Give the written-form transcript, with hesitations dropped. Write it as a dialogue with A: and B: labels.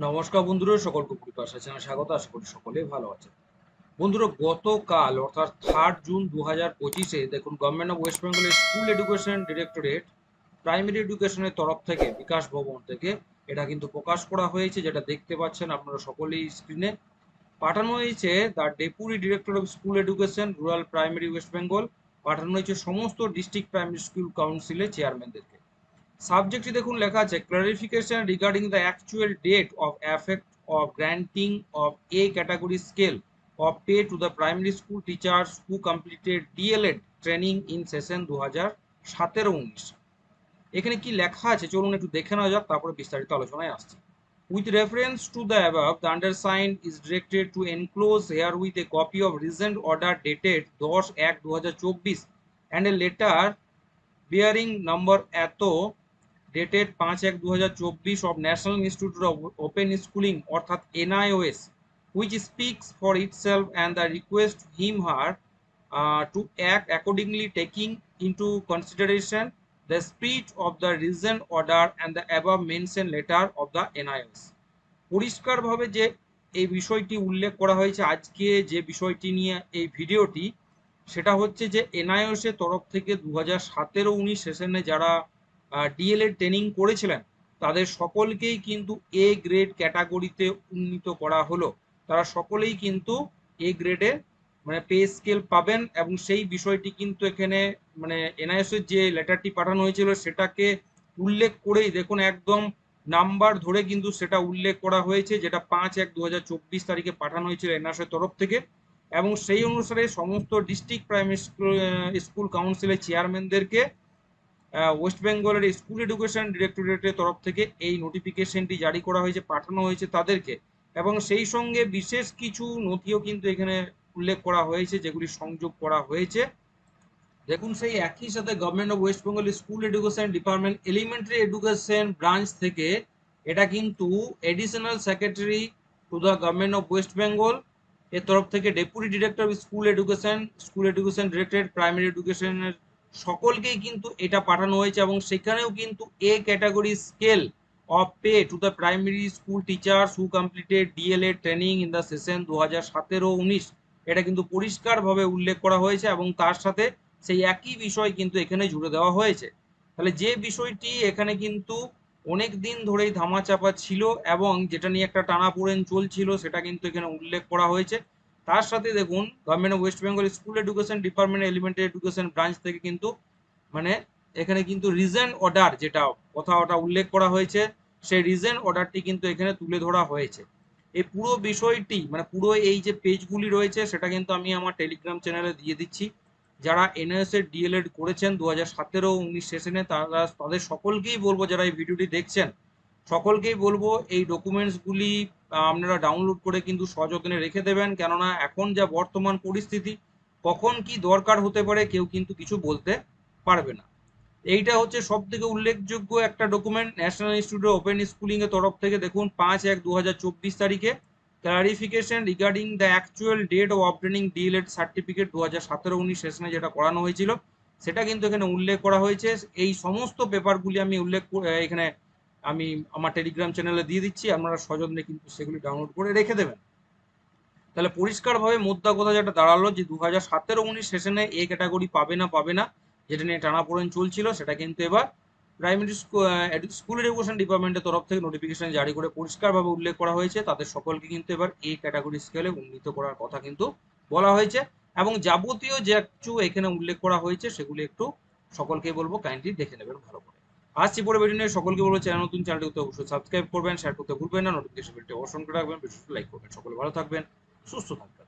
A: নমস্কার বন্ধুরা, সকলকে পরিপাশা চ্যানেলে স্বাগত। আশা করি সকলেই ভালো আছে। বন্ধুরা, গতকাল অর্থাৎ 3 জুন 2025-এ দেখুন, গভর্নমেন্ট অফ ওয়েস্ট বেঙ্গলের স্কুল এডুকেশন ডিরেক্টরেট প্রাইমারি এডুকেশনের তরফ থেকে বিকাশ ভবন থেকে এটা কিন্তু প্রকাশ করা হয়েছে, যেটা দেখতে পাচ্ছেন আপনারা সকলেই স্ক্রিনে। পাঠানো হয়েছে the deputy director of school education rural primary West Bengal, পাঠানো হয়েছে সমস্ত ডিস্ট্রিক্ট প্রাইমারি স্কুল কাউন্সিলের চেয়ারম্যানদেরকে। সাবজেক্টে দেখুন লেখা আছে clarification regarding the actual date of effect of granting of A category scale of pay to the primary school teachers who completed D El Ed training in session 2017-19। এখানে কি লেখা আছে চলুন একটু দেখে নেওয়া যাক, তারপরে বিস্তারিত আলোচনায় আসছে। With reference to the above, the undersigned is directed to enclose herewith a copy of recent order dated 10-1-2024 and a letter bearing number এত dated 5-1-2024 of national institute of open schooling অর্থাৎ NIOS, which speaks for itself, and the request him her to act accordingly, taking into consideration the spirit of the recent order and the above mentioned letter of the NIOS। পরিষ্কারভাবে যে এই বিষয়টি উল্লেখ করা হয়েছে আজকে যে বিষয়টি নিয়ে এই ভিডিওটি, সেটা হচ্ছে যে NIOS এর তরফ থেকে 2017-19 সেশনে যারা ডিএলএড ট্রেনিং করেছিলেন তাদের সকলকেই কিন্তু এ গ্রেড ক্যাটাগরিতে উন্নীত করা হলো। তারা সকলেই কিন্তু এ গ্রেডে মানে পে স্কেল পাবেন, এবং সেই বিষয়টি কিন্তু এখানে মানে NIOS এর যে লেটারটি পাঠানো হয়েছিল সেটাকে উল্লেখ করেই দেখুন একদম নাম্বার ধরে কিন্তু সেটা উল্লেখ করা হয়েছে, যেটা 5-1-2024 তারিখে পাঠানো হয়েছিল NIOS এর তরফ থেকে। এবং সেই অনুসারে সমস্ত ডিস্ট্রিক্ট প্রাইমারি স্কুল কাউন্সিলের চেয়ারম্যানদেরকে ওয়েস্ট বেঙ্গলের স্কুল এডুকেশন ডিরেক্টরেটের তরফ থেকে এই নোটিফিকেশনটি জারি করা হয়েছে, পাঠানো হয়েছে তাদেরকে। এবং সেই সঙ্গে বিশেষ কিছু নথিও কিন্তু এখানে উল্লেখ করা হয়েছে, যেগুলি সংযোগ করা হয়েছে। দেখুন, সেই একই সাথে government of West Bengal school education department elementary education branch থেকে এটা কিন্তু additional secretary to the government of West Bengal এর তরফ থেকে deputy director of school education directorate primary এডুকেশনের সকলকেই কিন্তু এটা পাঠানো হয়েছে। এবং সেখানেও কিন্তু A category scale of pay to the primary school teachers who completed D El Ed training in the session 2017-19 এটা কিন্তু পরিষ্কারভাবে উল্লেখ করা হয়েছে, এবং তার সাথে সেই একই বিষয় কিন্তু এখানে জুড়ে দেওয়া হয়েছে। তাহলে যে বিষয়টি এখানে কিন্তু অনেক দিন ধরেই ধামাচাপা ছিল এবং যেটা নিয়ে একটা টানাপোড়েন চলছিল, সেটা কিন্তু এখানে উল্লেখ করা হয়েছে। তার সাথে দেখুন, government of West Bengal school education department elementary education branch থেকে কিন্তু মানে এখানে কিন্তু রিজেন্ট অর্ডার যেটা ওটা উল্লেখ করা হয়েছে, সেই রিজেন্ট অর্ডারটি কিন্তু এখানে তুলে ধরা হয়েছে। এই পুরো বিষয়টি মানে পুরো এই যে পেজগুলি রয়েছে সেটা কিন্তু আমি আমার টেলিগ্রাম চ্যানেলে দিয়ে দিচ্ছি। যারা NIOS এর ডিএলএড করেছেন 2017-19 সেশনে তাদের সকলকেই বলবো, যারা এই ভিডিওটি দেখছেন সকলকেই বলবো এই ডকুমেন্টসগুলি আপনারা ডাউনলোড করে কিন্তু সযত্নে রেখে দেবেন, কেননা এখন যা বর্তমান পরিস্থিতি কখন কি দরকার হতে পারে কেউ কিন্তু কিছু বলতে পারবে না। এইটা হচ্ছে সব থেকে উল্লেখযোগ্য একটা document national institute of open schooling এর তরফ থেকে। দেখুন 5-1-2024 তারিখে clarification regarding the actual date of obtaining D El Ed certificate 2017-19 সেশনে যেটা করানো হয়েছিল সেটা কিন্তু এখানে উল্লেখ করা হয়েছে। এই সমস্ত পেপারগুলি আমি এখানে আমি আমার টেলিগ্রাম চ্যানেলে দিয়ে দিচ্ছি, আপনারা সযত্নে কিন্তু সেগুলি ডাউনলোড করে রেখে দেবেন। তাহলে পরিষ্কারভাবে মোদ্দা কথা যেটা দাঁড়ালো যে 2017-19 সেশনে এ ক্যাটাগরি পাবে না, যেটা নিয়ে টানাপোড়েন চলছিল, সেটা কিন্তু এবার প্রাইমারি স্কুল এডুকেশন ডিপার্টমেন্টের তরফ থেকে নোটিফিকেশন জারি করে পরিষ্কারভাবে উল্লেখ করা হয়েছে তাদের সকলকে কিন্তু এবার এ ক্যাটাগরি স্কেলে উন্নীত করার কথা কিন্তু বলা হয়েছে। এবং যাবতীয় যে কিছু এখানে উল্লেখ করা হয়েছে সেগুলি একটু সকলকেই বলবো কাইন্ডলি দেখে নেবেন ভালো করে। আসছি পরে ভিডিও নিয়ে, সকলকে বলবো চ্যানেল নতুন, চ্যানেলটি অবশ্যই সাবস্ক্রাইব করবেন, শেয়ার করতে ভুলবেন না, নোটিফিকেশন বেলটি অবশ্যই করে রাখবেন, ভিডিওটি লাইক করবেন। সকলে ভালো থাকবেন, সুস্থ থাকবেন।